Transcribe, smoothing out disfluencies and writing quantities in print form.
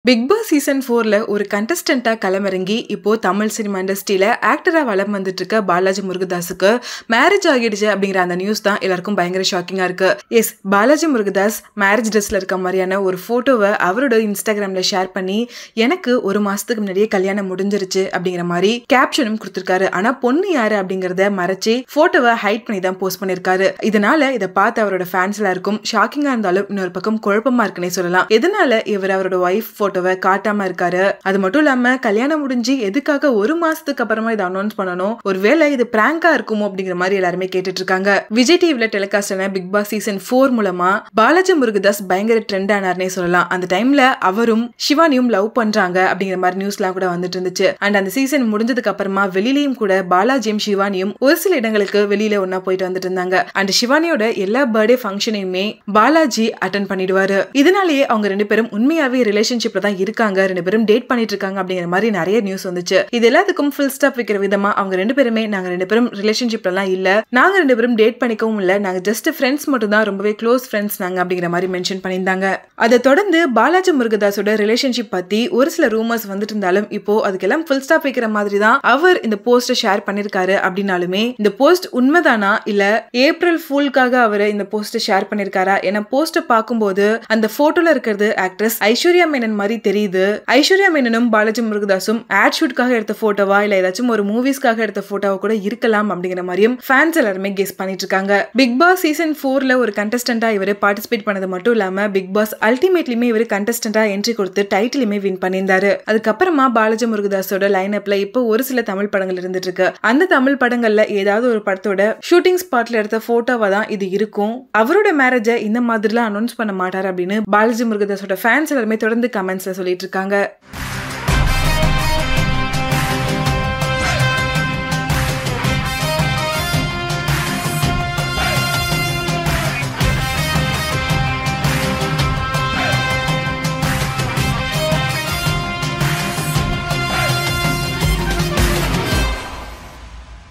Big Boss season 4ல ஒரு கண்டஸ்டண்டா களமிறங்கி இப்போ தமிழ் சினிமா இண்டஸ்ட்ரியில ஆக்டரா வலம் வந்துட்டு இருக்க பாலாஜி முருகதாஸுக்கு மேரேஜ் ஆகிடுச்சு அப்படிங்கிற அந்த நியூஸ் தான் எல்லாருக்கும் பயங்கர ஷாக்கிங்கா இருக்கு. எஸ், பாலாஜி முருகதாஸ் மேரேஜ் ட்ரெஸ்ல இருக்க மாதிரியான ஒரு போட்டோவை அவரோட இன்ஸ்டாகிராம்ல ஷேர் பண்ணி எனக்கு ஒரு மாசத்துக்கு முன்னாடியே கல்யாணம் முடிஞ்சிருச்சு அப்படிங்கிற மாதிரி கேப்ஷனும் கொடுத்திருக்காரு. ஆனா பொண்ணு யாரு அப்படிங்கறத மறைச்சு போட்டோவை ஹைட் பண்ணி தான் போஸ்ட் பண்ணிருக்காரு. இதனால இதை பார்த்து அவரோட ஃபேன்ஸ் எல்லாருக்கும் ஷாக்கிங்கா இருந்தாலும் இன்னொரு பக்கம் குழப்பமா இருக்குன்னே சொல்லலாம். எதனால இவர் அவரோட ஒய்ஃப் போட்டோவை காட்டாம இருக்காரு? அது மட்டும் இல்லாம கல்யாணம் முடிஞ்சு எதுக்காக ஒரு மாசத்துக்கு அப்புறமா இதை அனௌன்ஸ் பண்ணணும்? ஒருவேளை இது பிராங்கா இருக்குமோ அப்படிங்கிற மாதிரி எல்லாருமே கேட்டுட்டு இருக்காங்க. விஜய் டிவில டெலிகாஸ்ட் ஆன பிக் பாஸ் சீசன் 4 மூலமா பாலாஜி முருகதாஸ் பயங்கர ட்ரெண்ட் ஆனார்னே சொல்லலாம். அந்த டைம்ல அவரும் சிவானியும் லவ் பண்றாங்க அப்படிங்கிற மாதிரி நியூஸ் எல்லாம் கூட வந்துட்டு இருந்துச்சு. அண்ட் அந்த சீசன் முடிஞ்சதுக்கு அப்புறமா வெளியிலயும் கூட பாலாஜியும் சிவானியும் ஒரு சில இடங்களுக்கு வெளியில ஒன்னா போயிட்டு வந்துட்டு இருந்தாங்க. அண்ட் சிவானியோட எல்லா பர்த்டே ஃபங்க்ஷனையுமே பாலாஜி அட்டென்ட் பண்ணிடுவாரு. இதனாலேயே அவங்க ரெண்டு பேரும் உண்மையாவே ரிலேஷன்ஷிப்ல தான் இருக்காங்க, ரெண்டு பேரும் டேட் பண்ணிட்டு இருக்காங்க அப்படிங்கிற மாதிரி நிறைய நியூஸ் வந்துச்சு. இது எல்லாத்துக்கும் ஃபுல் ஸ்டாப் வைக்கிற விதமா அவங்க ரெண்டு பேருமே நாங்க ரெண்டு பேரும் ரிலேஷன்ஷிப்ல எல்லாம் இல்ல, நாங்க ரெண்டு பேரும் டேட் பண்ணிக்கவும் இல்ல, நாங்க ஜஸ்ட் ஃப்ரெண்ட்ஸ் மட்டும் தான், ரொம்பவே க்ளோஸ் ஃப்ரெண்ட்ஸ் நாங்க அப்படிங்கிற மாதிரி மென்ஷன் பண்ணியிருந்தாங்க. அதை தொடர்ந்து பாலாஜி முருகதாஸோட ரிலேஷன்ஷிப் பத்தி ஒரு சில ரூமர்ஸ் வந்துட்டு இருந்தாலும் இப்போ அதுக்கெல்லாம் ஃபுல் ஸ்டாப் வைக்கிற மாதிரி தான் அவர் இந்த போஸ்ட ஷேர் பண்ணிருக்காரு. அப்படின்னாலுமே இந்த போஸ்ட் உண்மைதானா இல்ல ஏப்ரல் ஃபூல்காக அவர் இந்த போஸ்ட ஷேர் பண்ணிருக்காரா? ஏன்னா போஸ்ட பார்க்கும்போது அந்த போட்டோல இருக்கிறது ஆக்ட்ரஸ் ஐஸ்வர்யா மேனன் மாதிரி தெரியுது. ஐஸ்வர்யா மேனனும் பாலாஜி முருகதாஸும் ஆட் ஷூட்காக எடுத்த போட்டோவா இல்ல ஏதாச்சும் ஒரு மூவிஸ்க்காக எடுத்த போட்டோவா கூட இருக்கலாம் அப்படிங்கிற மாதிரியும் ஃபேன்ஸ் எல்லாருமே கெஸ் பண்ணிட்டு இருக்காங்க. பிக் பாஸ் சீசன் 4ல ஒரு கண்டஸ்டண்டா இவர் பார்ட்டிசிபேட் பண்ணது மட்டும் இல்லாம பிக் பாஸ் அல்டிமேட்லியுமே இவர் கண்டஸ்டண்டா என்ட்ரி கொடுத்து டைட்டிலுமே வின் பண்ணியிருந்தாரு. அதுக்கப்புறமா பாலாஜி முருகதாஸோட லைன் அப்ல இப்போ ஒரு சில தமிழ் படங்கள் இருந்துட்டு இருக்கு. அந்த தமிழ் படங்கள்ல ஏதாவது ஒரு படத்தோட ஷூட்டிங் ஸ்பாட்ல எடுத்த போட்டோவா தான் இது இருக்கும். அவரோட மேரேஜை இந்த மாதிரிலாம் அனௌன்ஸ் பண்ண மாட்டார் அப்படின்னு பாலாஜி முருகதாஸோட ஃபேன்ஸ் எல்லாருமே தொடர்ந்து கமெண்ட்ஸ்ல சொல்லிட்டு இருக்காங்க.